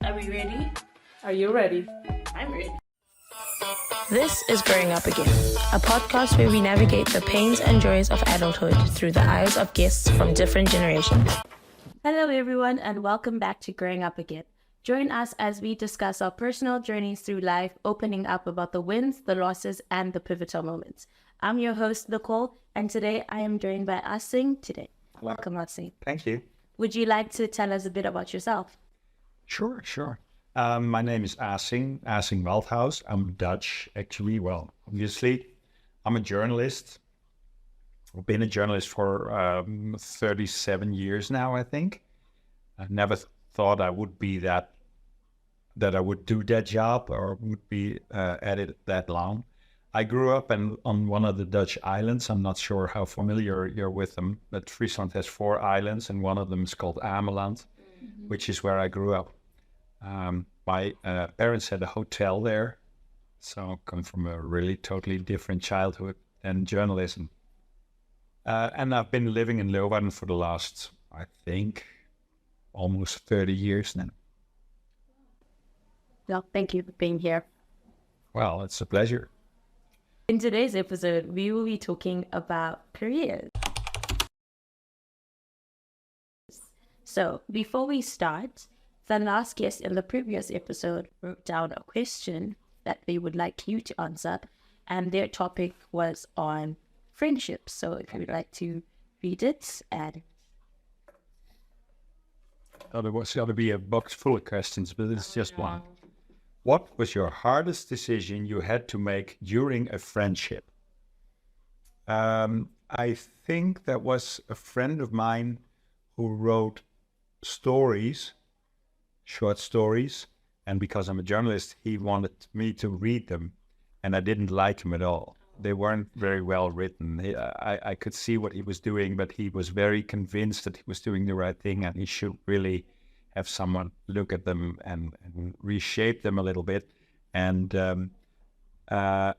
Are we ready? Are you ready? I'm ready. This is Growing Up Again, a podcast where we navigate the pains and joys of adulthood through the eyes of guests from different generations. Hello, everyone, and welcome back to Growing Up Again. Join us as we discuss our personal journeys through life, opening up about the wins, the losses, and the pivotal moments. I'm your host, Nicole, and today I am joined by Asing today. Welcome, Asing. Thank you. Would you like to tell us a bit about yourself? Sure. My name is Asing Walthaus. I'm Dutch, actually. Well, obviously, I'm a journalist. I've been a journalist for 37 years now, I think. I never thought I would be that I would do that job or would be at it that long. I grew up on one of the Dutch islands. I'm not sure how familiar you're with them, but Friesland has 4 islands, and one of them is called Ameland, which is where I grew up. My parents had a hotel there, so I come from a really totally different childhood than journalism. And I've been living in Leeuwarden for the last, I think, almost 30 years now. Well, thank you for being here. Well, it's a pleasure. In today's episode, we will be talking about careers. So, before we start, the last guest in the previous episode wrote down a question that they would like you to answer, and their topic was on friendships. So, if you would like to read it, and There was got to be a box full of questions, but it's just one. What was your hardest decision you had to make during a friendship? I think that was a friend of mine who wrote short stories, and because I'm a journalist, he wanted me to read them, and I didn't like them at all. They weren't very well written. I could see what he was doing, but he was very convinced that he was doing the right thing, and he should really have someone look at them and reshape them a little bit. And I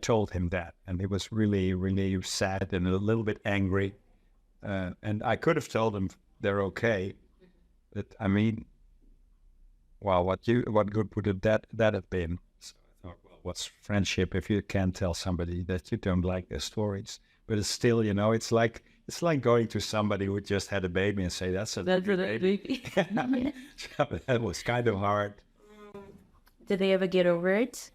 told him that, and he was really, really sad and a little bit angry. And I could have told him they're okay, but I mean, well, what good would that have been? So I thought, well, what's friendship if you can't tell somebody that you don't like their stories? But it's still, it's like going to somebody who just had a baby and say, that's really baby. So that was kind of hard. did they ever get over it?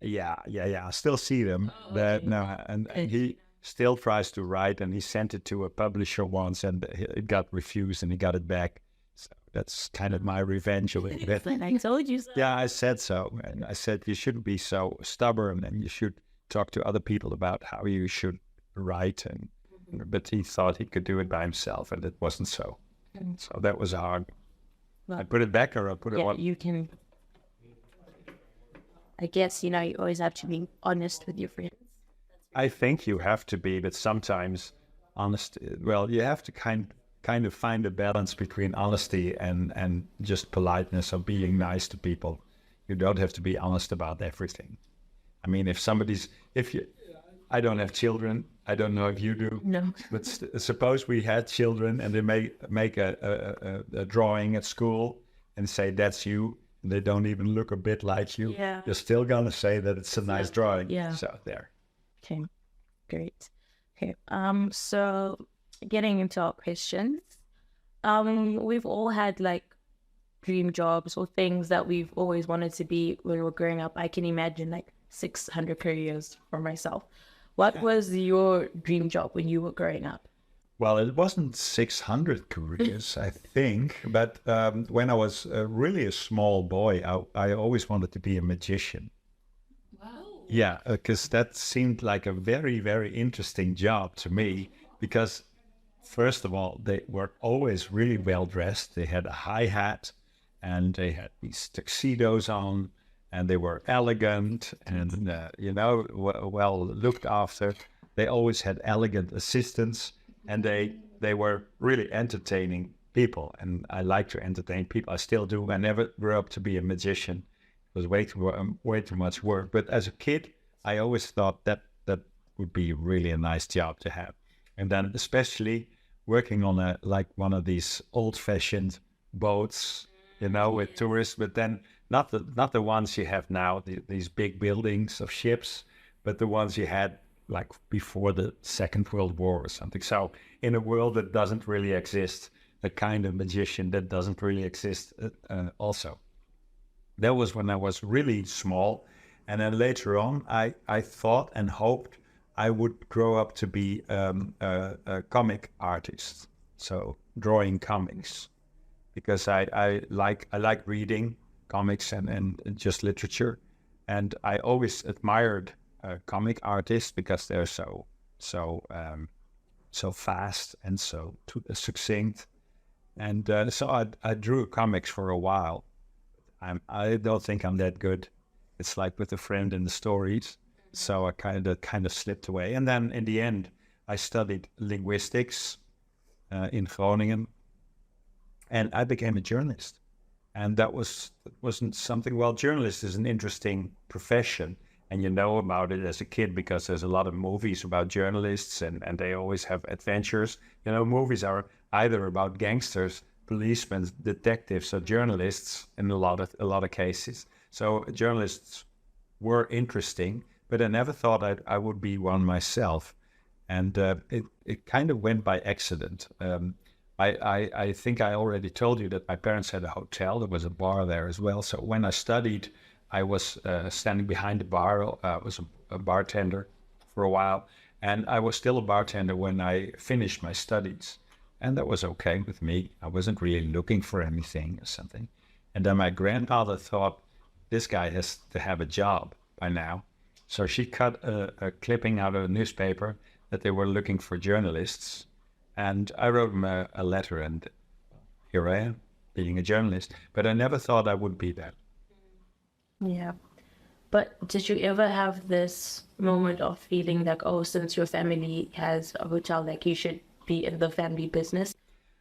Yeah. I still see them. And he still tries to write, and he sent it to a publisher once, and it got refused, and he got it back. So that's kind of my revenge a little bit. I told you so. Yeah, I said so. And I said, you shouldn't be so stubborn, and you should talk to other people about how you should write. But he thought he could do it by himself, and it wasn't so. So that was hard. Well, I put it back, or I put it on? You can. I guess, you always have to be honest with your friends. I think you have to be, but sometimes you have to kind of find a balance between honesty and just politeness or being nice to people. You don't have to be honest about everything. I mean, I don't have children. I don't know if you do. No. But suppose we had children and they make a drawing at school and say, that's you. And they don't even look a bit like you. Yeah. You're still going to say that it's a nice drawing. Yeah. So there. Okay, great. Okay, so getting into our questions, we've all had dream jobs or things that we've always wanted to be when we were growing up. I can imagine 600 careers for myself. What was your dream job when you were growing up? Well, it wasn't 600 careers, I think, but when I was really a small boy, I always wanted to be a magician. Yeah, because that seemed like a very, very interesting job to me because, first of all, they were always really well dressed. They had a high hat and they had these tuxedos on and they were elegant and, well looked after. They always had elegant assistants and they were really entertaining people. And I like to entertain people. I still do. I never grew up to be a magician. It was way too much work. But as a kid, I always thought that would be really a nice job to have. And then especially working on one of these old-fashioned boats, with tourists, but then not the ones you have now, these big buildings of ships, but the ones you had like before the Second World War or something. So in a world that doesn't really exist, a kind of magician that doesn't really exist also. That was when I was really small. And then later on, I thought and hoped I would grow up to be a comic artist. So drawing comics, because I like reading comics and just literature. And I always admired comic artists because they're so fast and so succinct. And so I drew comics for a while. I don't think I'm that good. It's like with a friend in the stories. So I kind of slipped away. And then in the end, I studied linguistics in Groningen, and I became a journalist. And that wasn't something. Well, journalist is an interesting profession, and you know about it as a kid because there's a lot of movies about journalists, and they always have adventures. Movies are either about gangsters, policemen, detectives, or journalists in a lot of cases. So journalists were interesting, but I never thought I would be one myself. And it kind of went by accident. I think I already told you that my parents had a hotel. There was a bar there as well. So when I studied, I was standing behind the bar. I was a bartender for a while. And I was still a bartender when I finished my studies. And that was okay with me. I wasn't really looking for anything or something. And then my grandmother thought, this guy has to have a job by now. So she cut a clipping out of a newspaper that they were looking for journalists. And I wrote him a letter, and here I am, being a journalist. But I never thought I would be that. Yeah. But did you ever have this moment of feeling like, oh, since your family has a hotel, like you should be in the family business?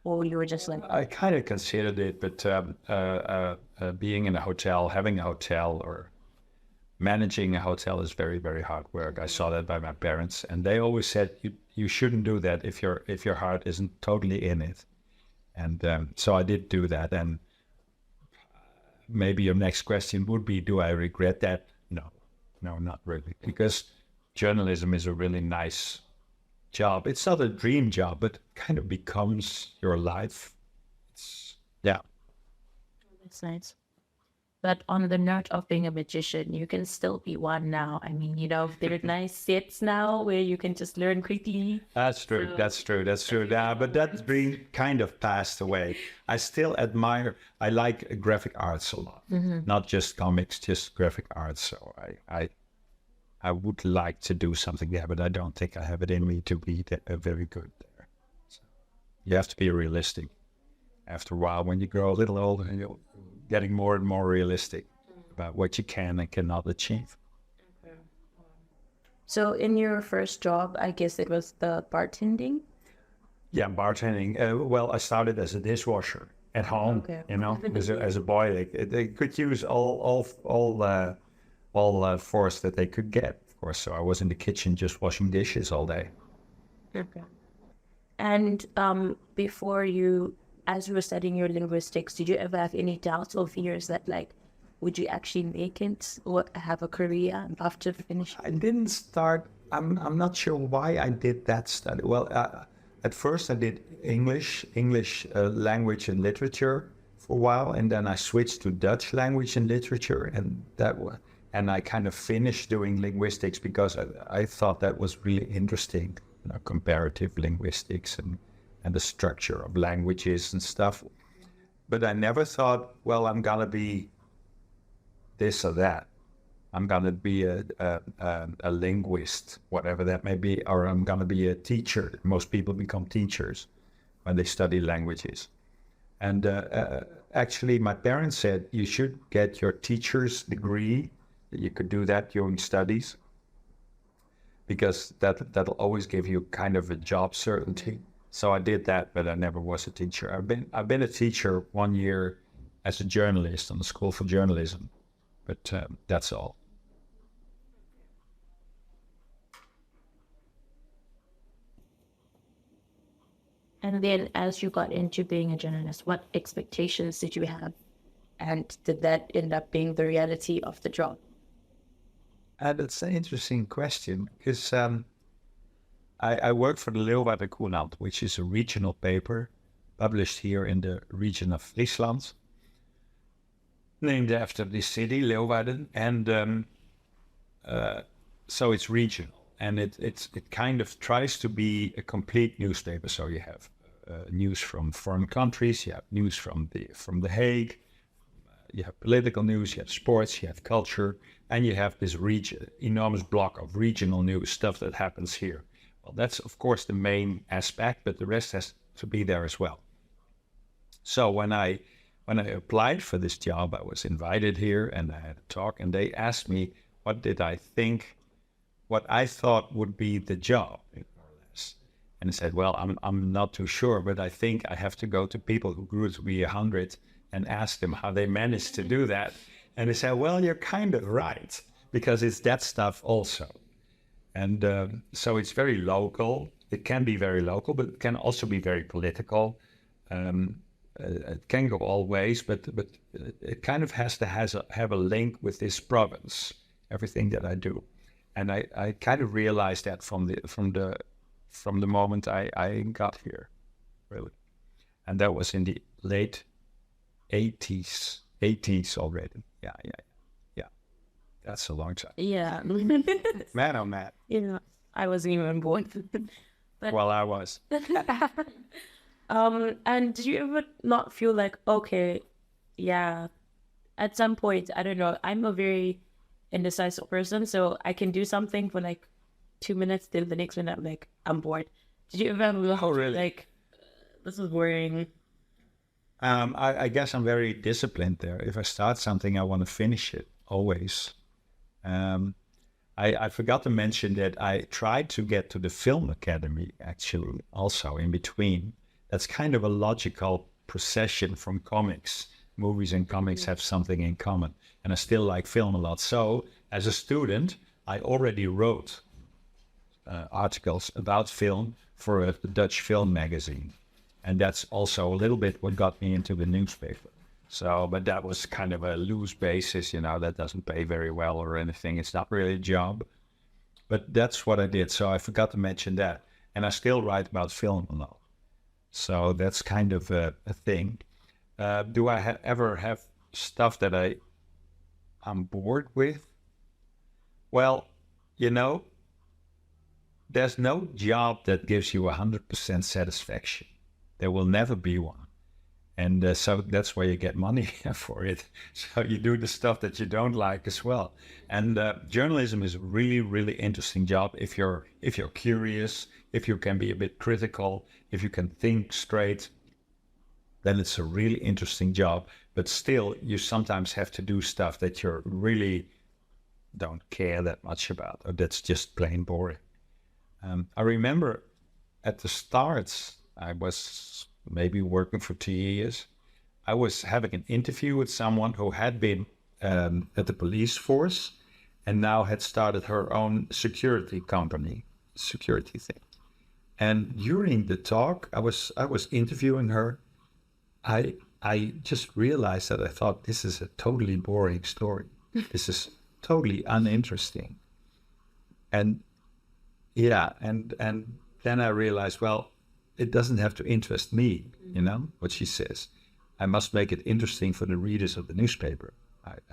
Or you were just like... I kind of considered it, but being in a hotel, having a hotel, or managing a hotel is very, very hard work. I saw that by my parents, and they always said you shouldn't do that if your heart isn't totally in it. And so I did do that. And maybe your next question would be, do I regret that? No, not really, because journalism is a really nice job. It's not a dream job, but it kind of becomes your life. Yeah. That's nice. But on the note of being a magician, you can still be one now. I mean, there are nice sets now where you can just learn quickly. That's true. That's true. But that dream kind of passed away. I still admire. I like graphic arts a lot, not just comics, just graphic arts. So I would like to do something there, but I don't think I have it in me to be very good there. So you have to be realistic. After a while, when you grow a little older, you're getting more and more realistic about what you can and cannot achieve. Okay. So in your first job, I guess it was the bartending? Yeah, bartending. Well, I started as a dishwasher at home, Okay. as a boy. They could use all force that they could get, of course. So I was in the kitchen just washing dishes all day. Okay. And as you were studying your linguistics, did you ever have any doubts or fears that, like, would you actually make it or have a career after finishing? I didn't start. I'm not sure why I did that study. Well, at first I did English language and literature for a while, and then I switched to Dutch language and literature, and I kind of finished doing linguistics because I thought that was really interesting, comparative linguistics and the structure of languages and stuff. But I never thought, well, I'm gonna be this or that. I'm gonna be a linguist, whatever that may be, or I'm gonna be a teacher. Most people become teachers when they study languages. And actually, my parents said you should get your teacher's degree. You could do that during studies, because that'll always give you kind of a job certainty. So I did that, but I never was a teacher. I've been a teacher 1 year as a journalist on the School for Journalism, but that's all. And then as you got into being a journalist, what expectations did you have? And did that end up being the reality of the job? That's an interesting question because I work for the Leeuwarden Courant, which is a regional paper published here in the region of Friesland, named after the city, Leeuwarden. And so it's regional. And it kind of tries to be a complete newspaper. So you have news from foreign countries, you have news from the Hague, you have political news, you have sports, you have culture, and you have this enormous block of regional news, stuff that happens here. Well, that's of course the main aspect, but the rest has to be there as well. So when I applied for this job, I was invited here and I had a talk, and they asked me what did I think, what I thought would be the job, more or less. And I said, well, I'm not too sure, but I think I have to go to people who grew to be 100 and ask them how they managed to do that. And they said, well, you're kind of right, because it's that stuff also. And so it's very local. It can be very local, but it can also be very political. It can go all ways, but it kind of has to have a link with this province, everything that I do. And I kind of realized that from the moment I got here, really. And that was in the late 80s already. Yeah. That's a long time. Yeah. Man, oh man. Yeah. I wasn't even born. But, well, I was. And did you ever not feel like, okay, yeah, at some point, I don't know, I'm a very indecisive person, so I can do something for like 2 minutes, then the next minute I'm bored. Did you ever Oh, really? like, this is boring? I guess I'm very disciplined there. If I start something, I want to finish it, always. I forgot to mention that I tried to get to the Film Academy, actually, also in between. That's kind of a logical procession from comics. Movies and comics have something in common. And I still like film a lot. So, as a student, I already wrote articles about film for a Dutch film magazine. And that's also a little bit what got me into the newspaper. So, but that was kind of a loose basis, that doesn't pay very well or anything. It's not really a job. But that's what I did. So I forgot to mention that. And I still write about film a lot. So that's kind of a thing. Do I ever have stuff that I'm bored with? Well, there's no job that gives you 100% satisfaction. There will never be one. And so that's why you get money for it. So you do the stuff that you don't like as well. And journalism is a really, really interesting job if you're curious, if you can be a bit critical, if you can think straight, then it's a really interesting job. But still, you sometimes have to do stuff that you really don't care that much about, or that's just plain boring. I remember at the start, I was maybe working for 2 years. I was having an interview with someone who had been at the police force and now had started her own security thing. And during the talk, I was interviewing her. I just realized that I thought, this is a totally boring story. This is totally uninteresting. And yeah, and then I realized, well, it doesn't have to interest me, what she says. I must make it interesting for the readers of the newspaper.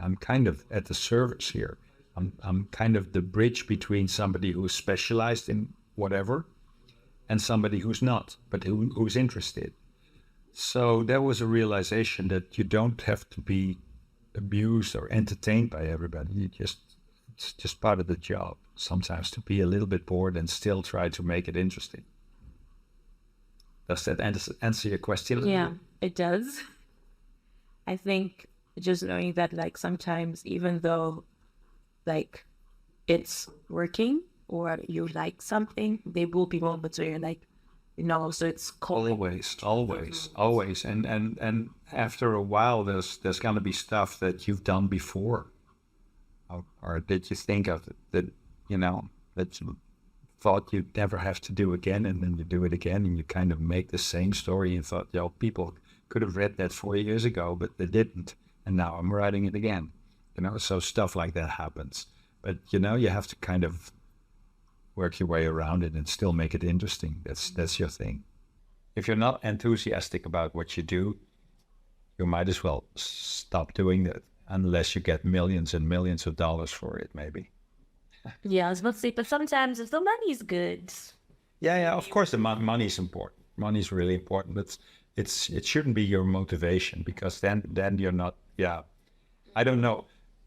I'm kind of at the service here. I'm kind of the bridge between somebody who's specialized in whatever and somebody who's not, but who's interested. So there was a realization that you don't have to be amused or entertained by everybody. It's just part of the job sometimes to be a little bit bored and still try to make it interesting. Does that answer your question? Yeah, it does. I think just knowing that sometimes even though it's working or you like something, there will be moments where you're so it's cold. Always. And after a while, there's going to be stuff that you've done before. Or did you think of that, that thought you'd never have to do again, and then you do it again, and you kind of make the same story and thought, people could have read that 4 years ago, but they didn't, and now I'm writing it again. So stuff like that happens. But you have to kind of work your way around it and still make it interesting. That's your thing. If you're not enthusiastic about what you do, you might as well stop doing that, unless you get millions and millions of dollars for it, maybe. Yeah, I was about to say, but sometimes if the money's good. Yeah, of course the money is important. Money is really important, but it shouldn't be your motivation, because then you're not. Yeah, I don't know.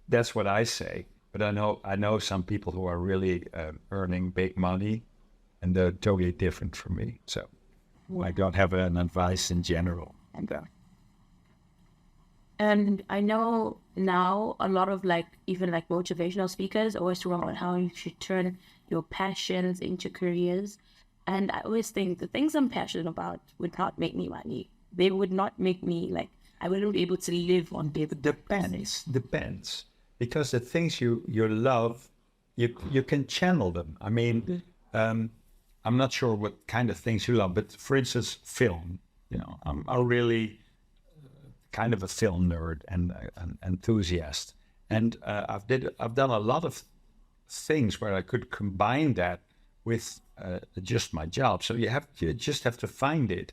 That's what I say, but I know some people who are really earning big money, and they're totally different from me. So I don't have an advice in general on that. And I know now a lot of even motivational speakers always talk about how you should turn your passions into careers. And I always think the things I'm passionate about would not make me money. They would not make me I wouldn't be able to live on day. Depends. Because the things you love, you can channel them. I mean, I'm not sure what kind of things you love, but for instance, film. I'm really kind of a film nerd and an enthusiast, and I've done a lot of things where I could combine that with just my job. So you just have to find it.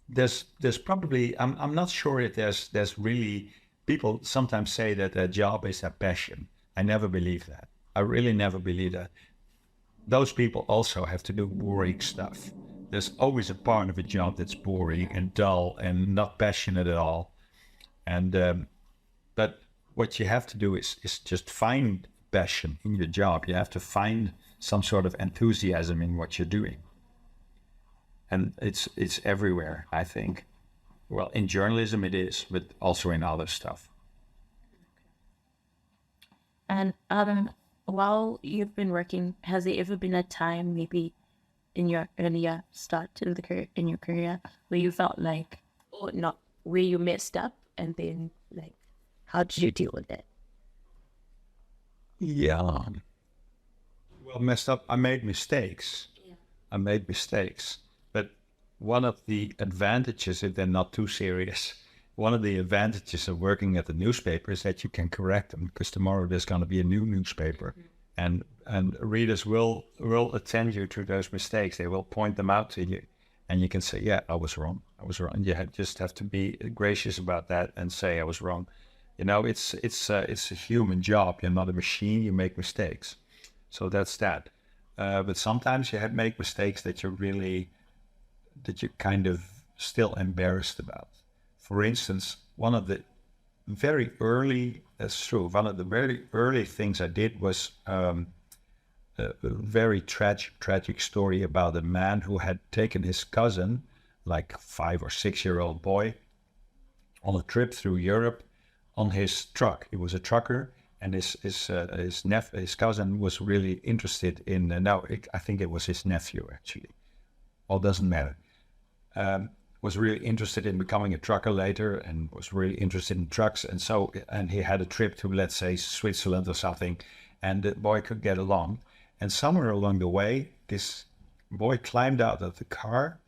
There's probably I'm not sure if there's really, people sometimes say that their job is a passion. I never believe that. I really never believe that. Those people also have to do boring stuff. There's always a part of a job that's boring and dull and not passionate at all. And but what you have to do is just find passion in your job. You have to find some sort of enthusiasm in what you're doing. And it's everywhere, I think. Well, in journalism it is, but also in other stuff. And while you've been working, has there ever been a time, maybe in your earlier start in your career, where you felt where you messed up, and then how did you deal with it? Yeah. Well, messed up. I made mistakes. Yeah. I made mistakes. But one of the advantages, if they're not too serious, one of the advantages of working at the newspaper is that you can correct them, because tomorrow there's going to be a new newspaper. Mm-hmm. And readers will attend you to those mistakes. They will point them out to you, and you can say, "Yeah, I was wrong. I was wrong." You just have to be gracious about that and say, "I was wrong." It's a human job. You're not a machine. You make mistakes, so that's that. But sometimes you make mistakes that you're kind of still embarrassed about. For instance, one of the very early things I did was a very tragic story about a man who had taken his cousin, 5 or 6 year old boy, on a trip through Europe on his truck. He was a trucker, and his cousin was really interested in. I think it was his nephew actually. Well, doesn't matter. Was really interested in becoming a trucker later, and was really interested in trucks, and he had a trip to, let's say, Switzerland or something, and the boy could get along. And somewhere along the way, this boy climbed out of the car,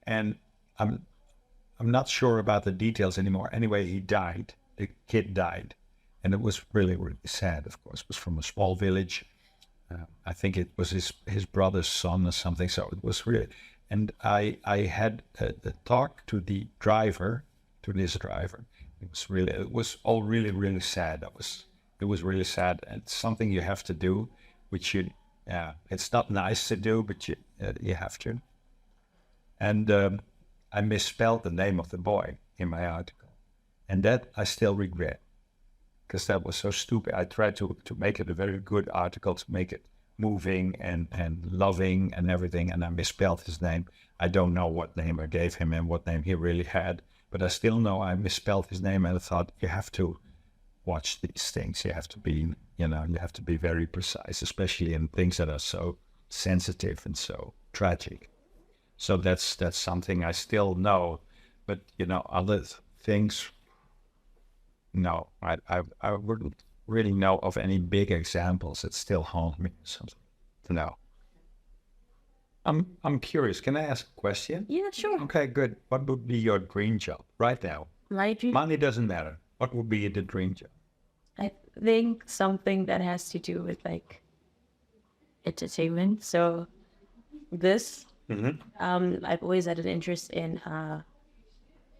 and I'm not sure about the details anymore. Anyway, he died. The kid died, and it was really, really sad. Of course, it was from a small village. I think it was his brother's son or something. So it was really. And I had a talk to this driver. It was all really, really sad. It was really sad, and it's something you have to do, which it's not nice to do, but you have to. And I misspelled the name of the boy in my article, and that I still regret, because that was so stupid. I tried to make it a very good article, to make it moving and loving and everything, and I misspelled his name. I don't know what name I gave him and what name he really had, but I still know I misspelled his name, and I thought, you have to watch these things. You have to be, you have to be very precise, especially in things that are so sensitive and so tragic. So that's something I still know, but other things, no, I wouldn't really know of any big examples that still haunt me or something. No. I'm curious. Can I ask a question? Yeah, sure. Okay, good. What would be your dream job right now? My dream, Money doesn't matter. What would be the dream job? I think something that has to do with like entertainment. So this, I've always had an interest in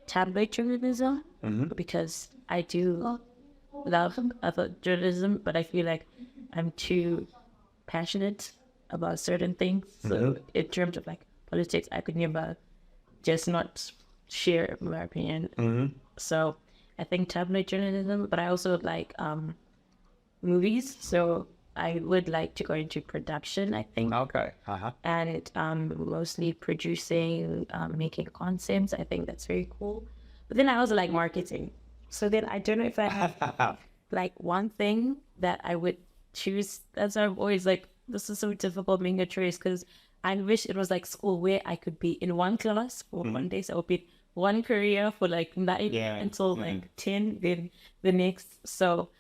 tabloid journalism because I do love other journalism, but I feel like I'm too passionate about certain things. So in terms of like politics, I could never just not share my opinion. So I think tabloid journalism, but I also like movies. So I would like to go into production, I think. Okay. And mostly producing, making concepts. I think that's very cool. But then I also like marketing. So then I don't know if I have like one thing that I would choose. That's why I'm always like, this is so difficult making a choice because I wish it was like school where I could be in one class for one day. So I would be in one career for like 9 until like 10, then the next. So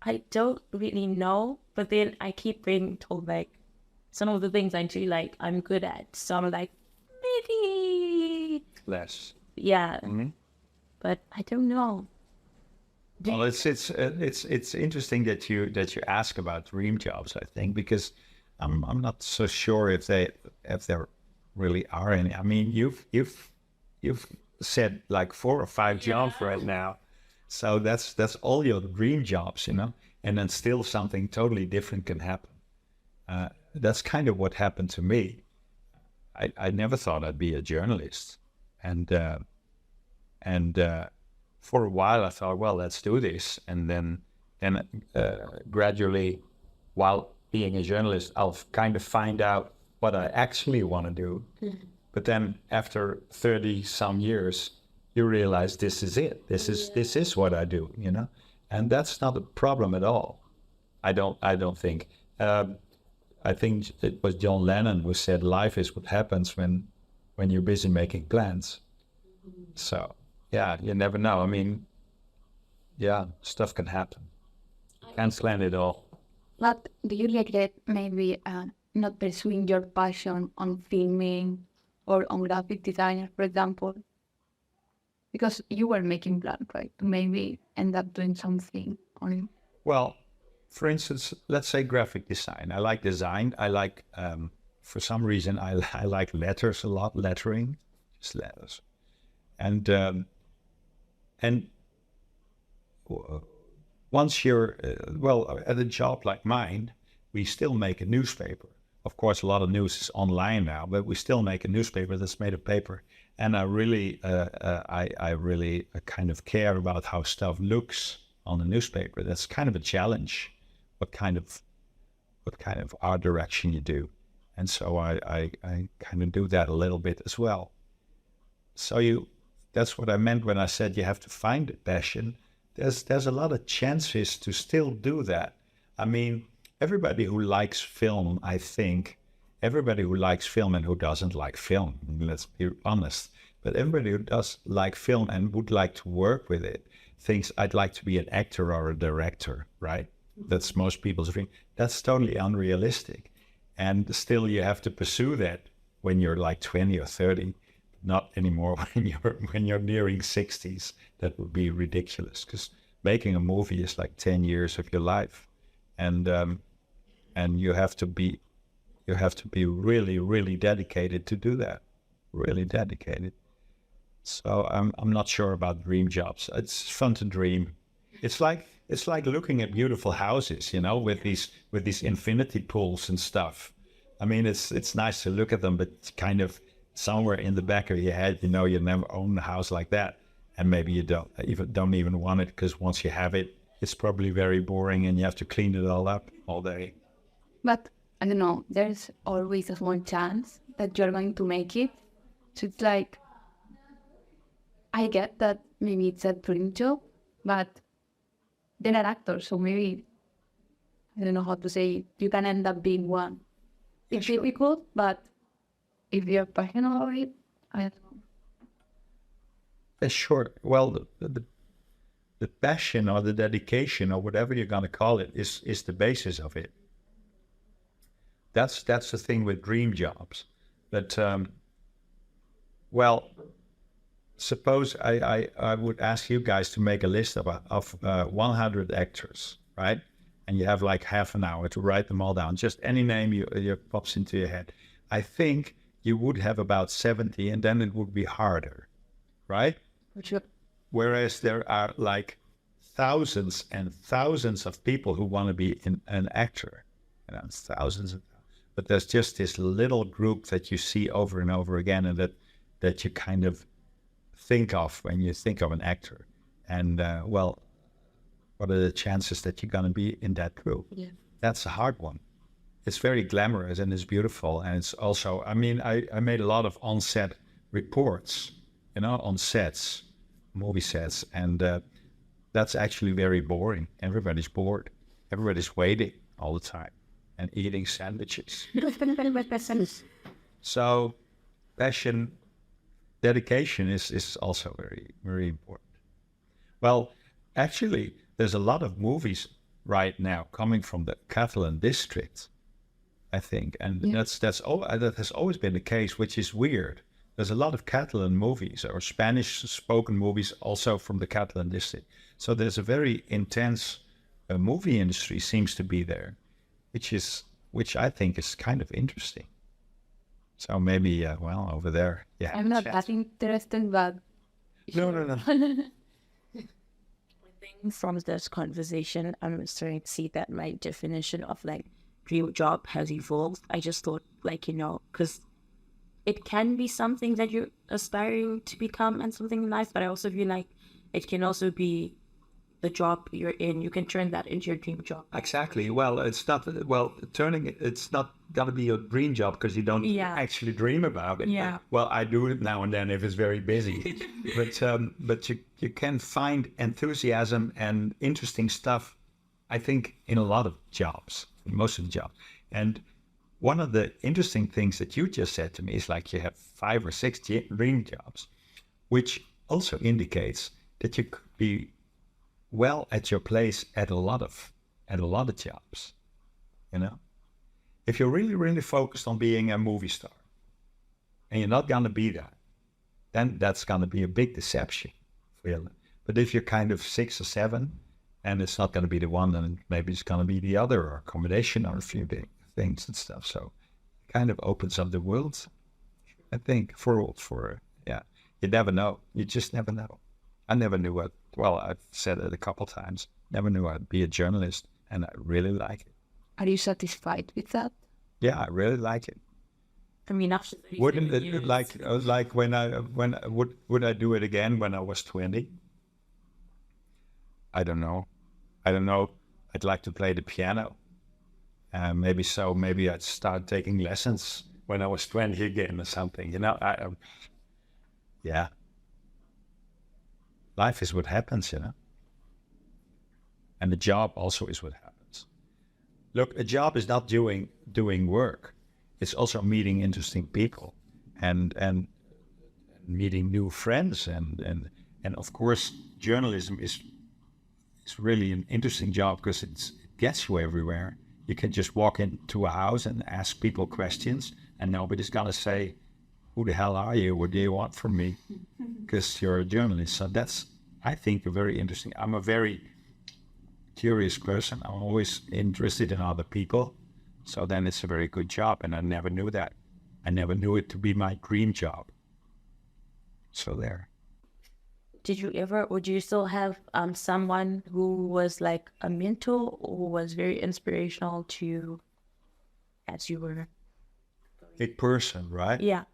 I don't really know, but then I keep being told like some of the things I do like I'm good at. So I'm like maybe Less. yeah, but I don't know. Well, it's interesting that you ask about dream jobs. I think because I'm not so sure if there really are any. I mean, you've said like 4 or 5 jobs right now, so that's all your dream jobs, and then still something totally different can happen. That's kind of what happened to me. I never thought I'd be a journalist, and for a while I thought, well, let's do this, and then gradually, while being a journalist, I'll kind of find out what I actually want to do. But then after 30 some years, you realize this is it. This is what I do, and that's not a problem at all. I don't think. I think it was John Lennon who said, "Life is what happens when you're busy making plans." So yeah, you never know. I mean, yeah, stuff can happen. Can't plan it all. But do you regret maybe not pursuing your passion on filming or on graphic design, for example? Because you were making plans, right? To maybe end up doing something on. Well, for instance, let's say graphic design. I like design. I like, for some reason, I like letters a lot, lettering, just letters. And once you're, at a job like mine, we still make a newspaper. Of course, a lot of news is online now, but we still make a newspaper that's made of paper. And I really kind of care about how stuff looks on the newspaper. That's kind of a challenge. What kind of art direction you do, and so I kind of do that a little bit as well. So that's what I meant when I said you have to find a passion. There's a lot of chances to still do that. I mean, everybody who likes film, I think, everybody who likes film and who doesn't like film, let's be honest, but everybody who does like film and would like to work with it thinks I'd like to be an actor or a director, right? That's most people's dream. That's totally unrealistic. And still you have to pursue that when you're like 20 or 30, not anymore when you're nearing 60s. That would be ridiculous because making a movie is like 10 years of your life. And you have to be really, really dedicated to do that. Really dedicated. So I'm not sure about dream jobs. It's fun to dream. It's like looking at beautiful houses, with these infinity pools and stuff. I mean, it's nice to look at them, but kind of somewhere in the back of your head, you never own a house like that, and maybe you don't even want it because once you have it, it's probably very boring and you have to clean it all up all day. But I don't know. There's always a small chance that you're going to make it. So it's like, I get that maybe it's a dream job, but there are actors, so maybe, I don't know how to say it, you can end up being one. It's difficult, but if you're passionate about it, I don't know. Sure. Well, the passion or the dedication or whatever you're going to call it is the basis of it. That's the thing with dream jobs. But well, suppose I would ask you guys to make a list of 100 actors, right? And you have like half an hour to write them all down. Just any name you pops into your head. I think you would have about 70, and then it would be harder, right? Sure. Whereas there are like thousands and thousands of people who want to be an actor, thousands of, but there's just this little group that you see over and over again, and that you kind of think of when you think of an actor. And well, what are the chances that you're going to be in that group? Yeah. That's a hard one. It's very glamorous and it's beautiful, and it's also, I mean, I made a lot of on-set reports, on sets, movie sets, and that's actually very boring. Everybody's bored. Everybody's waiting all the time and eating sandwiches. So passion, dedication is also very, very important. Well, actually, there's a lot of movies right now coming from the Catalan district, I think, and that has always been the case, which is weird. There's a lot of Catalan movies or Spanish-spoken movies also from the Catalan district. So there's a very intense movie industry seems to be there, which I think is kind of interesting. So maybe, well, over there, yeah. I'm not that interested, but No. From this conversation, I'm starting to see that my definition of like dream job has evolved. I just thought, like, because it can be something that you're aspiring to become and something in life, but I also feel like it can also be the job you're in. You can turn that into your dream job. Exactly. Well, it's not gonna be your dream job because you don't actually dream about it. Yeah. Well, I do it now and then if it's very busy, but you can find enthusiasm and interesting stuff, I think, in a lot of jobs, most of the jobs. And one of the interesting things that you just said to me is like you have 5 or 6 dream jobs, which also indicates that you could be well at your place at a lot of jobs, If you're really, really focused on being a movie star and you're not going to be that, then that's going to be a big deception for you. But if you're kind of 6 or 7 and it's not going to be the one, then maybe it's going to be the other, or a combination, or a few big things and stuff. So it kind of opens up the world, I think, you never know. You just never know. I never knew I've said it a couple times, never knew I'd be a journalist, and I really like it. are you satisfied with that? Yeah, I really like it. I mean, after 37 Wouldn't it years, like would I do it again when I was 20? I don't know. I'd like to play the piano. Maybe I'd start taking lessons when I was 20 again or something. Yeah. Life is what happens, And the job also is what happens. Look, a job is not doing work. It's also meeting interesting people and meeting new friends and of course journalism is really an interesting job because it gets you everywhere. You can just walk into a house and ask people questions and nobody's gonna say, who the hell are you? What do you want from me? Because you're a journalist. So that's, I think, a very interesting. I'm a very curious person. I'm always interested in other people. So then it's a very good job. And I never knew that. I never knew it to be my dream job. So there. Would you still have someone who was like a mentor or was very inspirational to you as you were? A person, right? Yeah.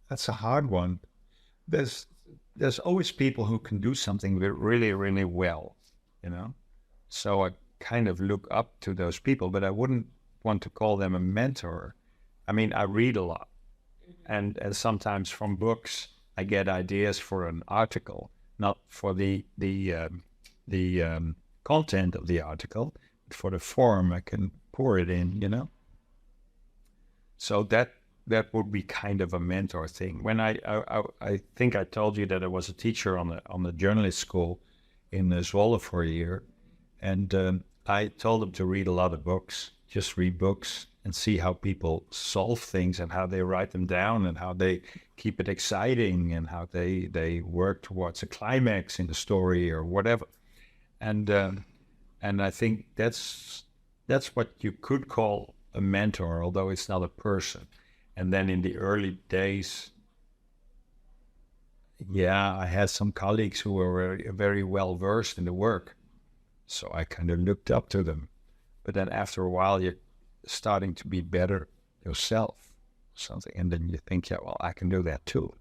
That's a hard one. There's always people who can do something really, really well, So I kind of look up to those people, but I wouldn't want to call them a mentor. I mean, I read a lot, and sometimes from books I get ideas for an article, not for the content of the article, but for the form I can pour it in, So that would be kind of a mentor thing. When I think I told you that I was a teacher on the journalist school in Zwolle for a year, and I told them to read a lot of books. Just read books and see how people solve things and how they write them down and how they keep it exciting and how they work towards a climax in the story or whatever. And I think that's what you could call a mentor, although it's not a person. And then in the early days, yeah, I had some colleagues who were very, very well versed in the work, so I kind of looked up to them. But then after a while, you're starting to be better yourself, something, and then you think, yeah, well, I can do that too.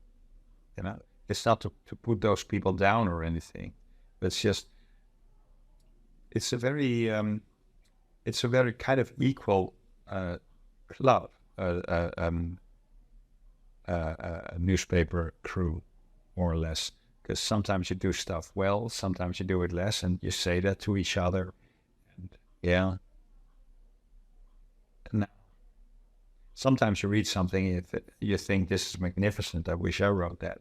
You know, it's not to put those people down or anything, but it's just it's a very kind of equal club, a newspaper crew, more or less. Because sometimes you do stuff well, sometimes you do it less, and you say that to each other. And yeah. Now, sometimes you read something, you think this is magnificent. I wish I wrote that.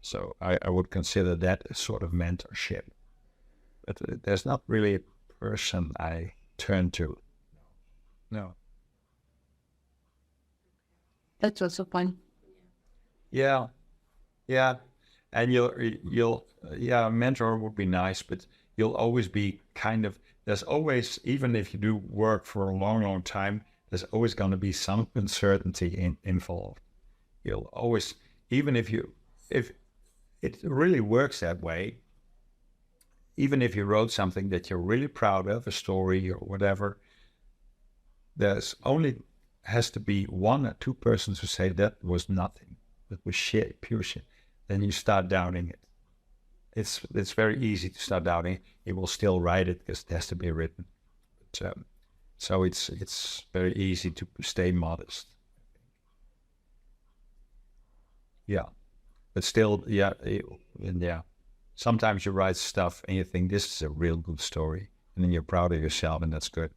So I would consider that a sort of mentorship. But there's not really a person I turn to. No. That's also fun. Yeah. And you'll a mentor would be nice, but you'll always be kind of, there's always, even if you do work for a long, long time, there's always going to be some uncertainty involved. You'll always, even if it really works that way, even if you wrote something that you're really proud of, a story or whatever, there's only has to be one or two persons who say that was nothing, that was shit, pure shit. Then you start doubting it. It's very easy to start doubting it. You will still write it because it has to be written. But, so it's very easy to stay modest. Yeah, but still, yeah. Sometimes you write stuff and you think this is a real good story, and then you're proud of yourself, and that's good.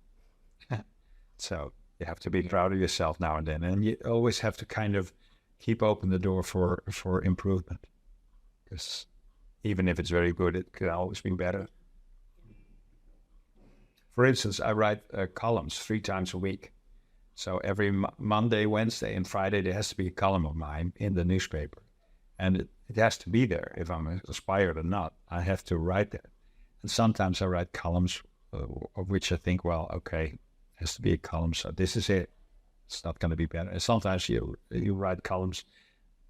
So you have to be proud of yourself now and then, and you always have to kind of keep open the door for improvement, because even if it's very good, it could always be better. For instance, I write columns 3 times a week. So every Monday, Wednesday, and Friday, there has to be a column of mine in the newspaper. And it has to be there. If I'm inspired or not, I have to write that. And sometimes I write columns of which I think, well, okay, it has to be a column, so this is it. It's not going to be better. And sometimes you write columns,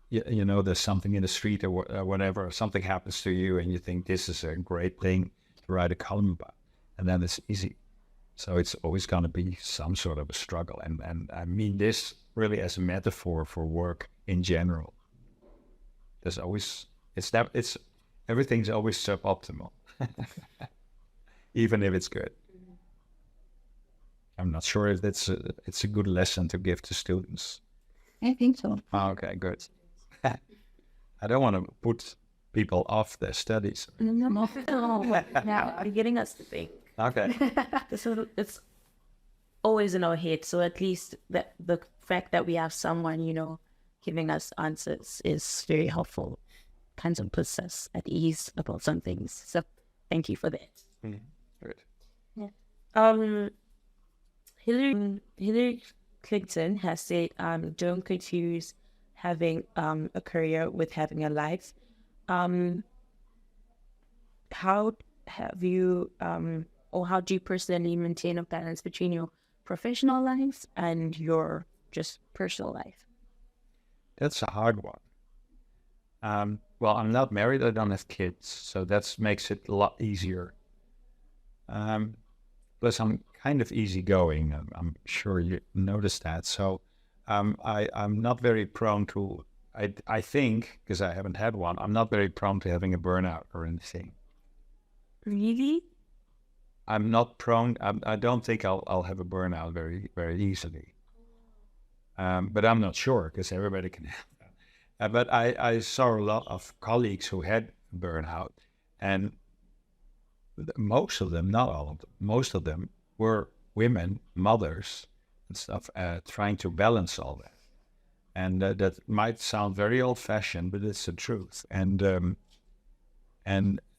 you know, there's something in the street or whatever, something happens to you, and you think this is a great thing to write a column about. And then it's easy. So it's always going to be some sort of a struggle. And I mean this really as a metaphor for work in general. There's always, everything's always suboptimal, even if it's good. I'm not sure if it's a good lesson to give to students. I think so. Oh, okay, good. I don't want to put people off their studies. No, you're getting us to think. Okay. It's always in our head, so at least the fact that we have someone, you know, giving us answers is very helpful. Kind of puts us at ease about some things. So thank you for that. Good. Yeah. Hillary Clinton has said, don't confuse having a career with having a life. How have you, or how do you personally maintain a balance between your professional life and your just personal life? That's a hard one. Well, I'm not married. I don't have kids, so that makes it a lot easier. Plus, I'm kind of easygoing. I'm sure you noticed that. So I'm not very prone to, I think, because I haven't had one, I'm not very prone to having a burnout or anything. Really? I'm not prone, I don't think I'll have a burnout very, very easily. But I'm not sure, because everybody can have that. But I saw a lot of colleagues who had burnout, and most of them, not all of them, most of them were women, mothers and stuff, trying to balance all that. And that might sound very old-fashioned, but it's the truth. And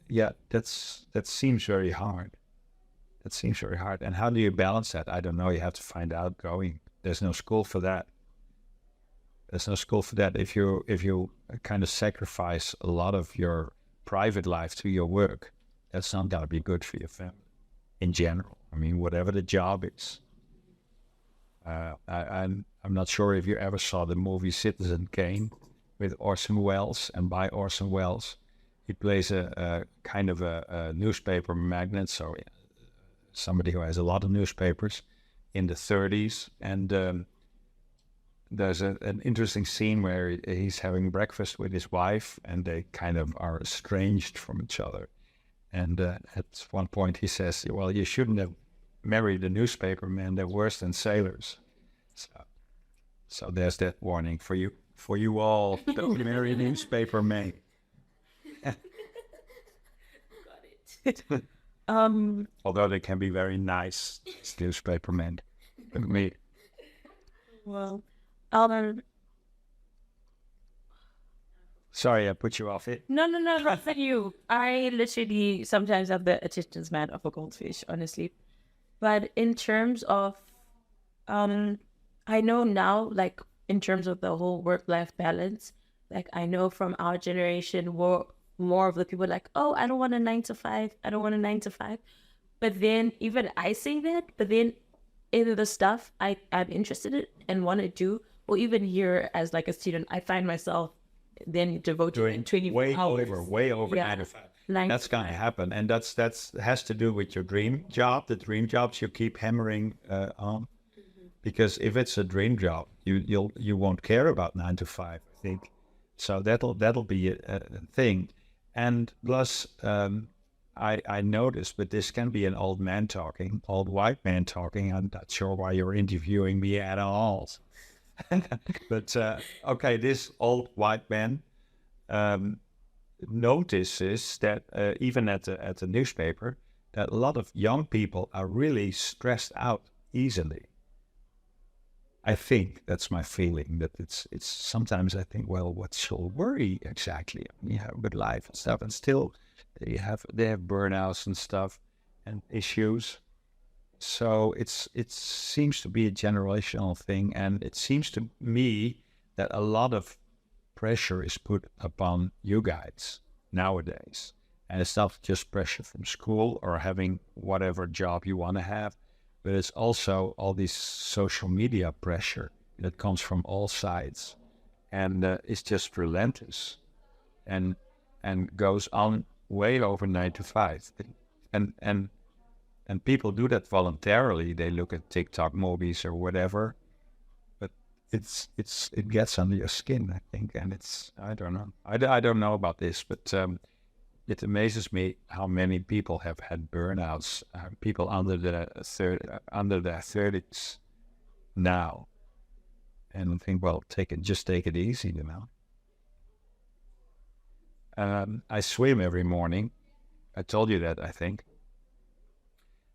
yeah, that seems very hard. That seems very hard. And how do you balance that? I don't know. You have to find out going. There's no school for that. There's no school for that. If you kind of sacrifice a lot of your private life to your work, that's not gonna be good for your family in general. I mean, whatever the job is. I'm not sure if you ever saw the movie Citizen Kane with Orson Welles, and by Orson Welles, he plays a kind of a newspaper magnate, so somebody who has a lot of newspapers in the 30s, and there's an interesting scene where he's having breakfast with his wife, and they kind of are estranged from each other. And at one point he says, well, you shouldn't have married a newspaper man, they're worse than sailors. So there's that warning for you all. Don't marry a newspaper man. Got it. Although they can be very nice, newspaper men. Like me. Well, Sorry, I put you off it. no, not for you. I literally sometimes have the attention span of a goldfish, honestly. But in terms of, I know now, like, in terms of the whole work-life balance, like, I know from our generation, more of the people like, oh, I don't want a 9 to 5. I don't want a 9 to 5. But then even I say that, but then in the stuff I'm interested in and want to do, or even here as like a student, I find myself then devoting 20 hours. way over 9 to 5. That's going to happen, and that's has to do with your dream job. The dream jobs you keep hammering on, because if it's a dream job, you won't care about 9 to 5. I think so. That'll be a thing, and plus I noticed, but this can be an old white man talking. I'm not sure why you're interviewing me at all. But okay, this old white man notices that even at the newspaper, that a lot of young people are really stressed out easily. I think that's my feeling, that it's sometimes I think, well, what's your worry exactly? I mean, you have a good life and stuff, and still they have burnouts and stuff and issues. So it seems to be a generational thing, and it seems to me that a lot of pressure is put upon you guys nowadays. And it's not just pressure from school or having whatever job you want to have, but it's also all this social media pressure that comes from all sides. And it's just relentless and goes on way over 9 to 5. And people do that voluntarily. They look at TikTok movies or whatever, but it gets under your skin, I think. And I don't know. I don't know about this, but it amazes me how many people have had burnouts. People under their 30s now, and I think, well, take it easy, you know. I swim every morning. I told you that, I think.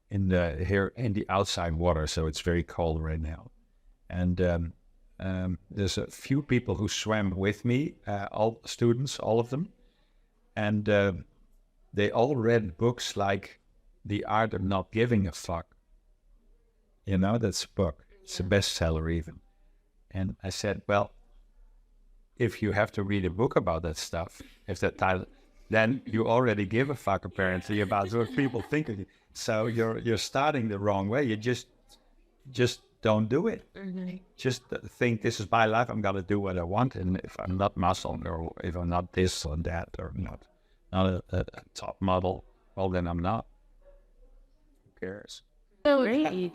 Here in the outside water, so it's very cold right now. And there's a few people who swam with me, all students, all of them. And they all read books like The Art of Not Giving a Fuck. You know, that's a book. It's a bestseller even. And I said, well, if you have to read a book about that stuff, if that title, then you already give a fuck apparently about what people think of you. So you're starting the wrong way. You just don't do it. Mm-hmm. Just think, this is my life. I'm gonna do what I want. And if I'm not muscle, or if I'm not this or that, or not a top model, well, then I'm not. Who cares? So great.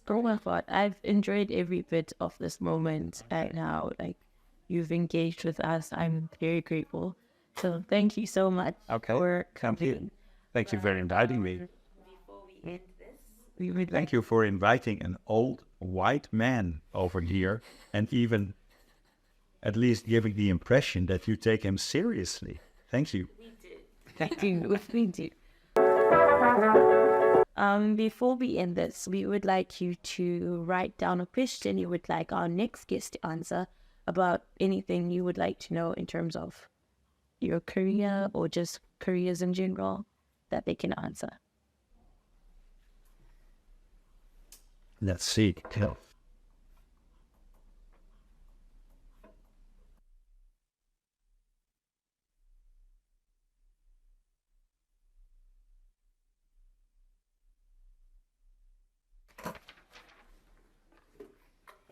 Oh my God, I've enjoyed every bit of this moment right now. Like, you've engaged with us. I'm very grateful. So thank you so much for coming. Thank you for inviting me. Before we end this, we would Thank you for inviting an old white man over here, and even at least giving the impression that you take him seriously. Thank you. We do. Before we end this, we would like you to write down a question you would like our next guest to answer about anything you would like to know in terms of your career or just careers in general that they can answer. Let's see.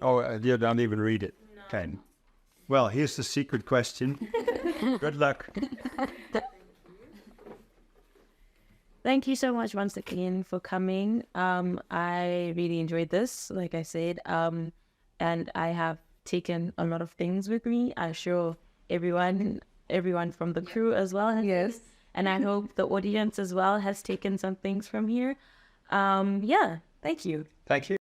Oh, you don't even read it. No. Okay. Well, here's the secret question. Good luck. Thank you so much once again for coming. I really enjoyed this, like I said, and I have taken a lot of things with me. I'm sure everyone from the crew as well has. Yes. And I hope the audience as well has taken some things from here. Yeah, thank you. Thank you.